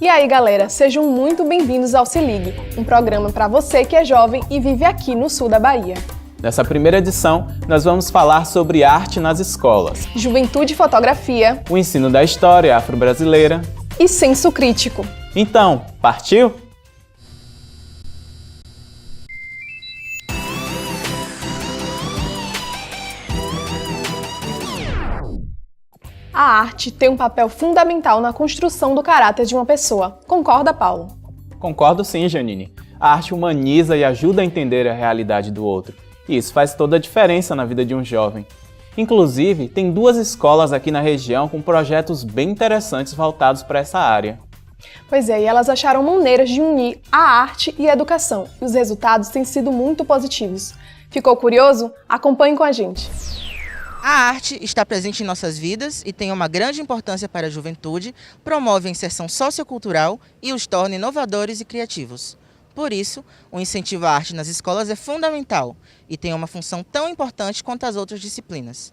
E aí, galera, sejam muito bem-vindos ao Se Ligue, um programa para você que é jovem e vive aqui no sul da Bahia. Nessa primeira edição, nós vamos falar sobre arte nas escolas, Juventude e fotografia, o ensino da história afro-brasileira e senso crítico. Então, partiu? A arte tem um papel fundamental na construção do caráter de uma pessoa. Concorda, Paulo? Concordo sim, Janine. A arte humaniza e ajuda a entender a realidade do outro. E isso faz toda a diferença na vida de um jovem. Inclusive, tem 2 escolas aqui na região com projetos bem interessantes voltados para essa área. Pois é, e elas acharam maneiras de unir a arte e a educação. E os resultados têm sido muito positivos. Ficou curioso? Acompanhe com a gente. A arte está presente em nossas vidas e tem uma grande importância para a juventude, promove a inserção sociocultural e os torna inovadores e criativos. Por isso, o incentivo à arte nas escolas é fundamental e tem uma função tão importante quanto as outras disciplinas.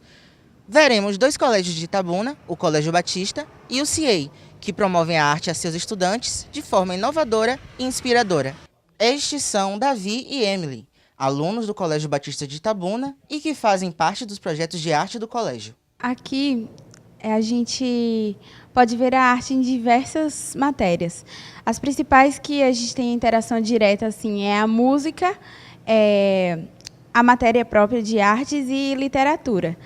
Veremos 2 colégios de Itabuna, o Colégio Batista e o CIEI, que promovem a arte a seus estudantes de forma inovadora e inspiradora. Estes são Davi e Emily, alunos do Colégio Batista de Itabuna e que fazem parte dos projetos de arte do colégio. Aqui a gente pode ver a arte em diversas matérias. As principais que a gente tem interação direta assim, é a música, a matéria própria de artes e literatura.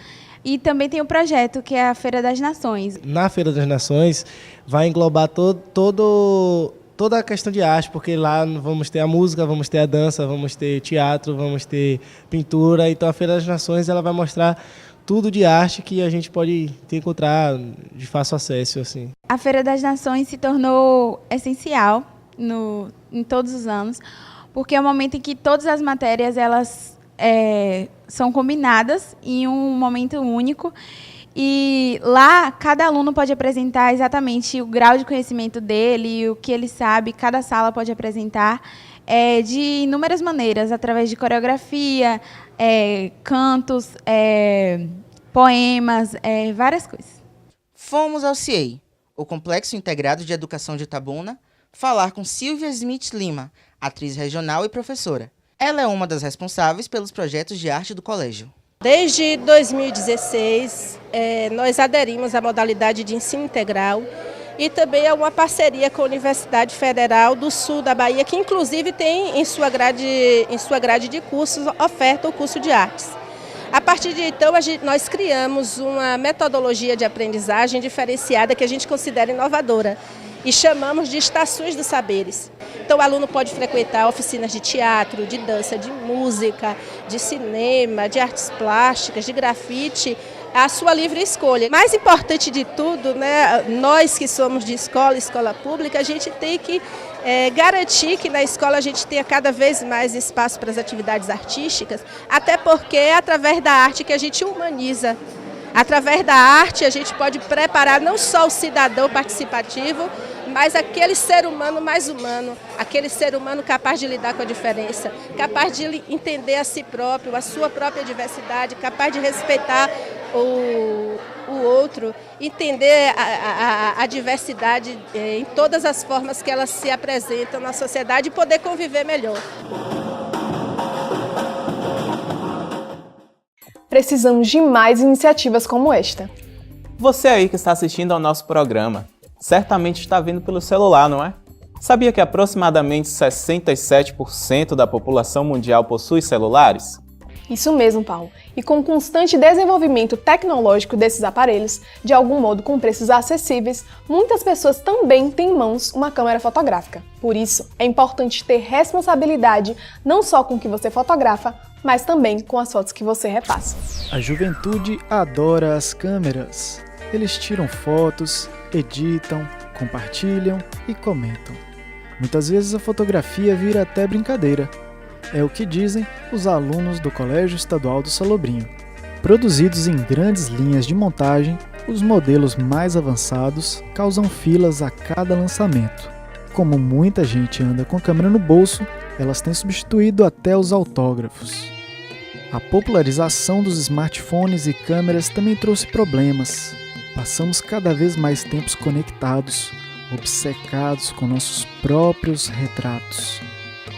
E também tem o projeto, que é a Feira das Nações. Na Feira das Nações vai englobar toda a questão de arte, porque lá vamos ter a música, vamos ter a dança, vamos ter teatro, vamos ter pintura. Então a Feira das Nações ela vai mostrar tudo de arte que a gente pode encontrar de fácil acesso. Assim. A Feira das Nações se tornou essencial em todos os anos, porque é o momento em que todas as matérias elas são combinadas em um momento único. E lá, cada aluno pode apresentar exatamente o grau de conhecimento dele, o que ele sabe, cada sala pode apresentar de inúmeras maneiras, através de coreografia, cantos, poemas, várias coisas. Fomos ao CIEI, o Complexo Integrado de Educação de Itabuna, falar com Silvia Smith Lima, atriz regional e professora. Ela é uma das responsáveis pelos projetos de arte do colégio. Desde 2016, nós aderimos à modalidade de ensino integral e também a uma parceria com a Universidade Federal do Sul da Bahia, que inclusive tem em sua grade de cursos, oferta o curso de artes. A partir de então, nós criamos uma metodologia de aprendizagem diferenciada que a gente considera inovadora e chamamos de estações dos saberes. Então o aluno pode frequentar oficinas de teatro, de dança, de música, de cinema, de artes plásticas, de grafite, a sua livre escolha. Mais importante de tudo, né, nós que somos de escola pública, a gente tem que garantir que na escola a gente tenha cada vez mais espaço para as atividades artísticas, até porque é através da arte que a gente humaniza. Através da arte a gente pode preparar não só o cidadão participativo, mas aquele ser humano mais humano, aquele ser humano capaz de lidar com a diferença, capaz de entender a si próprio, a sua própria diversidade, capaz de respeitar o outro, entender a diversidade em todas as formas que elas se apresentam na sociedade e poder conviver melhor. Precisamos de mais iniciativas como esta. Você aí que está assistindo ao nosso programa, certamente está vendo pelo celular, não é? Sabia que aproximadamente 67% da população mundial possui celulares? Isso mesmo, Paulo. E com o constante desenvolvimento tecnológico desses aparelhos, de algum modo com preços acessíveis, muitas pessoas também têm em mãos uma câmera fotográfica. Por isso, é importante ter responsabilidade não só com o que você fotografa, mas também com as fotos que você repassa. A juventude adora as câmeras. Eles tiram fotos, editam, compartilham e comentam. Muitas vezes a fotografia vira até brincadeira. É o que dizem os alunos do Colégio Estadual do Salobrinho. Produzidos em grandes linhas de montagem, os modelos mais avançados causam filas a cada lançamento. Como muita gente anda com a câmera no bolso, elas têm substituído até os autógrafos. A popularização dos smartphones e câmeras também trouxe problemas. Passamos cada vez mais tempos conectados, obcecados com nossos próprios retratos.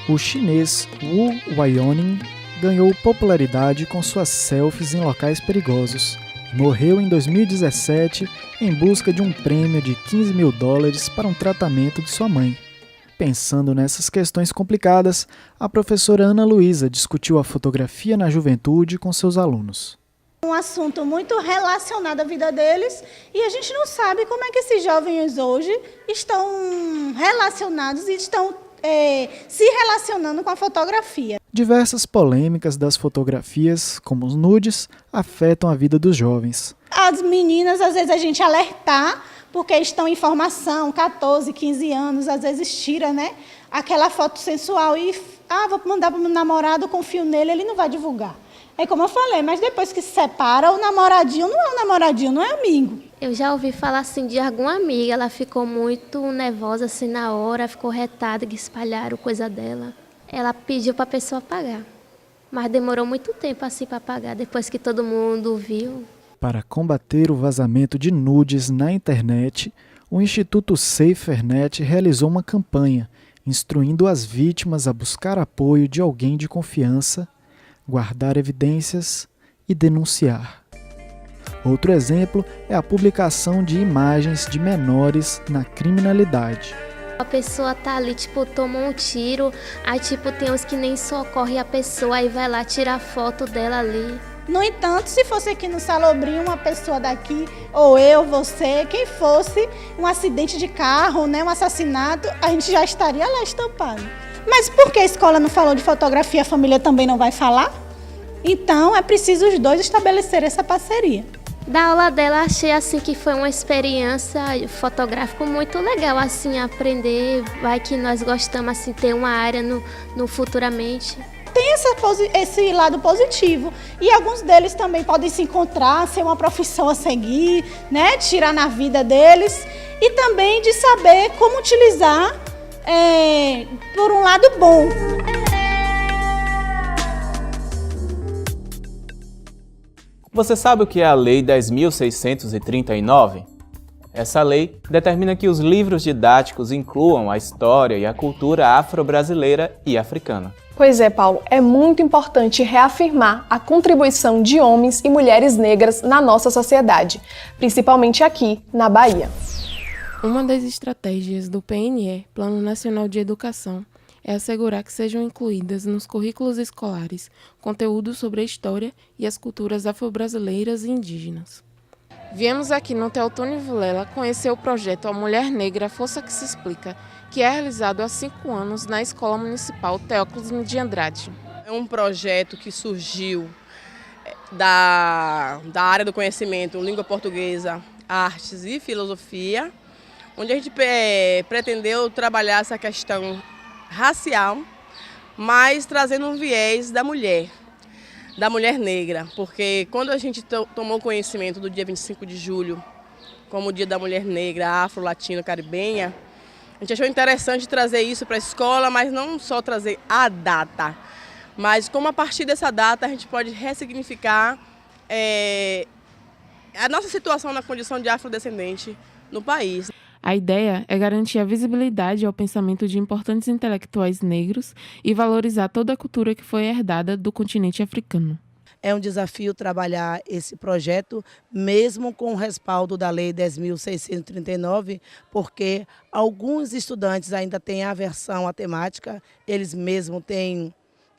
O chinês Wu Weioning ganhou popularidade com suas selfies em locais perigosos. Morreu em 2017 em busca de um prêmio de $15 mil para um tratamento de sua mãe. Pensando nessas questões complicadas, a professora Ana Luísa discutiu a fotografia na juventude com seus alunos. Um assunto muito relacionado à vida deles e a gente não sabe como é que esses jovens hoje estão relacionados e estão se relacionando com a fotografia. Diversas polêmicas das fotografias, como os nudes, afetam a vida dos jovens. As meninas, às vezes, a gente alertar, porque estão em formação, 14, 15 anos, às vezes tira, né, aquela foto sensual e vou mandar para o meu namorado, confio nele, ele não vai divulgar. É como eu falei, mas depois que se separa, o namoradinho não é um namoradinho, não é amigo. Eu já ouvi falar assim de alguma amiga, ela ficou muito nervosa assim na hora, ficou retada que espalharam coisa dela. Ela pediu para a pessoa pagar, mas demorou muito tempo assim para pagar, depois que todo mundo viu. Para combater o vazamento de nudes na internet, o Instituto SaferNet realizou uma campanha instruindo as vítimas a buscar apoio de alguém de confiança, guardar evidências e denunciar. Outro exemplo é a publicação de imagens de menores na criminalidade. A pessoa tá ali, tomou um tiro, aí tem uns que nem socorre a pessoa, aí vai lá tirar foto dela ali. No entanto, se fosse aqui no Salobrinho, uma pessoa daqui, ou eu, você, quem fosse, um acidente de carro, né, um assassinato, a gente já estaria lá estampado. Mas por que a escola não falou de fotografia, a família também não vai falar? Então, é preciso os dois estabelecer essa parceria. Da aula dela, achei assim que foi uma experiência fotográfica muito legal, assim, aprender, vai que nós gostamos, assim, ter uma área no futuramente. Tem esse lado positivo e alguns deles também podem se encontrar, ser uma profissão a seguir, né, tirar na vida deles e também de saber como utilizar por um lado bom. Você sabe o que é a Lei 10.639? Essa lei determina que os livros didáticos incluam a história e a cultura afro-brasileira e africana. Pois é, Paulo, é muito importante reafirmar a contribuição de homens e mulheres negras na nossa sociedade, principalmente aqui, na Bahia. Uma das estratégias do PNE, Plano Nacional de Educação, é assegurar que sejam incluídas nos currículos escolares conteúdos sobre a história e as culturas afro-brasileiras e indígenas. Viemos aqui no Teotônio Vilela conhecer o projeto A Mulher Negra, Força que se Explica, que é realizado há 5 anos na Escola Municipal Teóclides de Andrade. É um projeto que surgiu da área do conhecimento, língua portuguesa, artes e filosofia, onde a gente pretendeu trabalhar essa questão racial, mas trazendo um viés da mulher negra, porque quando a gente tomou conhecimento do dia 25 de julho, como o Dia da Mulher Negra Afro-Latino-Caribenha, a gente achou interessante trazer isso para a escola, mas não só trazer a data, mas como a partir dessa data a gente pode ressignificar a nossa situação na condição de afrodescendente no país. A ideia é garantir a visibilidade ao pensamento de importantes intelectuais negros e valorizar toda a cultura que foi herdada do continente africano. É um desafio trabalhar esse projeto, mesmo com o respaldo da Lei 10.639, porque alguns estudantes ainda têm aversão à temática, eles mesmos têm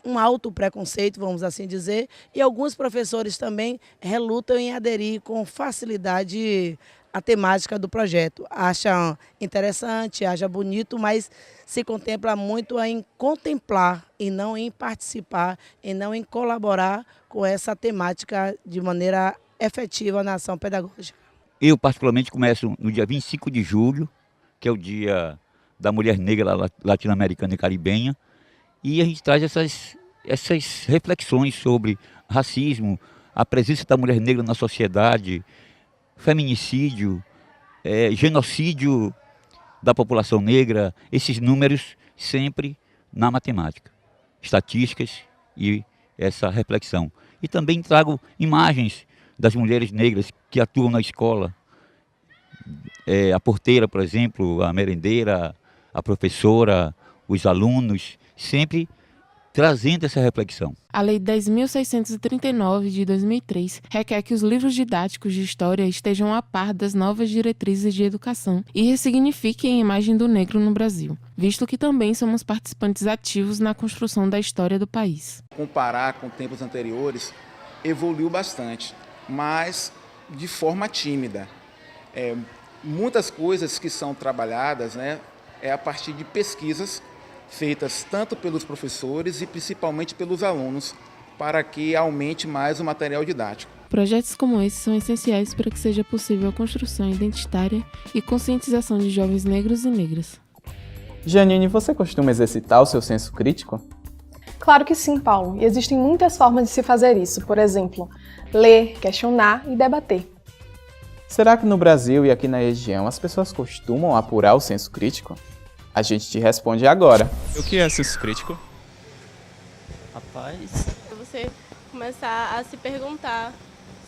um alto preconceito, vamos assim dizer, e alguns professores também relutam em aderir com facilidade a temática do projeto. Acha interessante, acha bonito, mas se contempla muito em contemplar e não em participar, e não em colaborar com essa temática de maneira efetiva na ação pedagógica. Eu, particularmente, começo no dia 25 de julho, que é o Dia da Mulher Negra Latino-Americana e Caribenha, e a gente traz essas reflexões sobre racismo, a presença da mulher negra na sociedade, feminicídio, genocídio da população negra, esses números sempre na matemática, estatísticas e essa reflexão. E também trago imagens das mulheres negras que atuam na escola, a porteira, por exemplo, a merendeira, a professora, os alunos, sempre trazendo essa reflexão. A Lei 10.639 de 2003 requer que os livros didáticos de história estejam a par das novas diretrizes de educação e ressignifiquem a imagem do negro no Brasil, visto que também somos participantes ativos na construção da história do país. Comparar com tempos anteriores, evoluiu bastante, mas de forma tímida. Muitas coisas que são trabalhadas, né, a partir de pesquisas feitas tanto pelos professores e principalmente pelos alunos, para que aumente mais o material didático. Projetos como esse são essenciais para que seja possível a construção identitária e conscientização de jovens negros e negras. Janine, você costuma exercitar o seu senso crítico? Claro que sim, Paulo, e existem muitas formas de se fazer isso, por exemplo, ler, questionar e debater. Será que no Brasil e aqui na região as pessoas costumam apurar o senso crítico? A gente te responde agora. O que é senso crítico? Rapaz... Você começar a se perguntar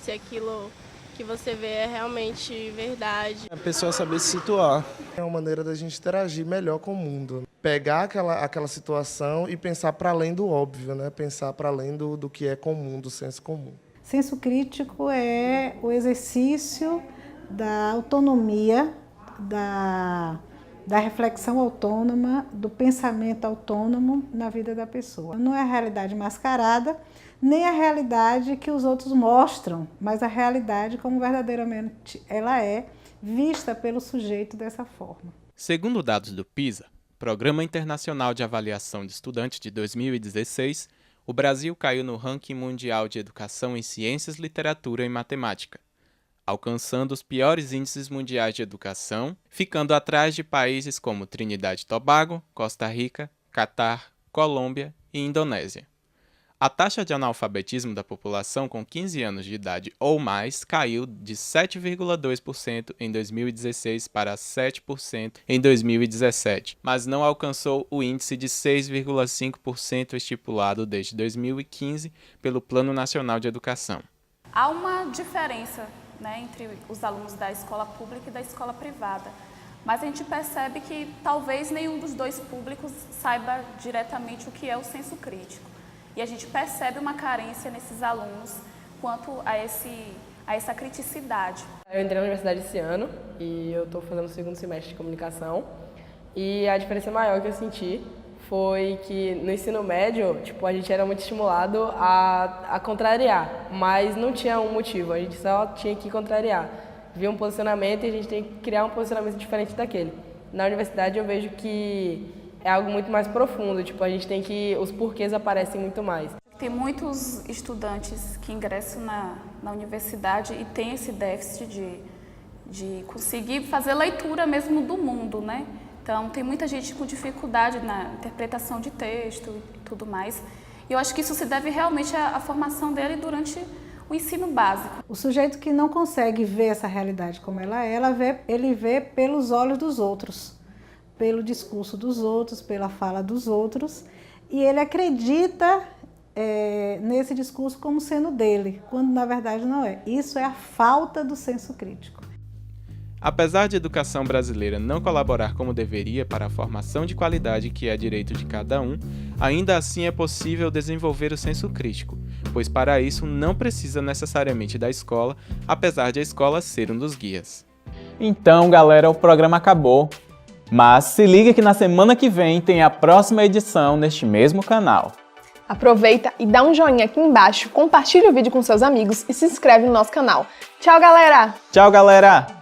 se aquilo que você vê é realmente verdade. A pessoa saber se situar. É uma maneira da gente interagir melhor com o mundo. Pegar aquela situação e pensar para além do óbvio, né? Pensar para além do que é comum, do senso comum. Senso crítico é o exercício da autonomia, da reflexão autônoma, do pensamento autônomo na vida da pessoa. Não é a realidade mascarada, nem a realidade que os outros mostram, mas a realidade como verdadeiramente ela é, vista pelo sujeito dessa forma. Segundo dados do PISA, Programa Internacional de Avaliação de Estudantes de 2016, o Brasil caiu no ranking mundial de educação em ciências, literatura e matemática, alcançando os piores índices mundiais de educação, ficando atrás de países como Trinidad e Tobago, Costa Rica, Catar, Colômbia e Indonésia. A taxa de analfabetismo da população com 15 anos de idade ou mais caiu de 7,2% em 2016 para 7% em 2017, mas não alcançou o índice de 6,5% estipulado desde 2015 pelo Plano Nacional de Educação. Há uma diferença, né, entre os alunos da escola pública e da escola privada, mas a gente percebe que talvez nenhum dos dois públicos saiba diretamente o que é o senso crítico. E a gente percebe uma carência nesses alunos quanto a essa criticidade. Eu entrei na universidade esse ano e eu estou fazendo o segundo semestre de comunicação. E a diferença maior que eu senti foi que no ensino médio, a gente era muito estimulado a contrariar, mas não tinha um motivo, a gente só tinha que contrariar. Via um posicionamento e a gente tem que criar um posicionamento diferente daquele. Na universidade eu vejo que é algo muito mais profundo, a gente tem que... os porquês aparecem muito mais. Tem muitos estudantes que ingressam na universidade e tem esse déficit de conseguir fazer leitura mesmo do mundo, né? Então, tem muita gente com dificuldade na interpretação de texto e tudo mais. E eu acho que isso se deve realmente à formação dele durante o ensino básico. O sujeito que não consegue ver essa realidade como ela é, ele vê pelos olhos dos outros, pelo discurso dos outros, pela fala dos outros, e ele acredita nesse discurso como sendo dele, quando na verdade não é. Isso é a falta do senso crítico. Apesar de a educação brasileira não colaborar como deveria para a formação de qualidade que é direito de cada um, ainda assim é possível desenvolver o senso crítico, pois para isso não precisa necessariamente da escola, apesar de a escola ser um dos guias. Então, galera, o programa acabou. Mas se liga que na semana que vem tem a próxima edição neste mesmo canal. Aproveita e dá um joinha aqui embaixo, compartilha o vídeo com seus amigos e se inscreve no nosso canal. Tchau, galera! Tchau, galera!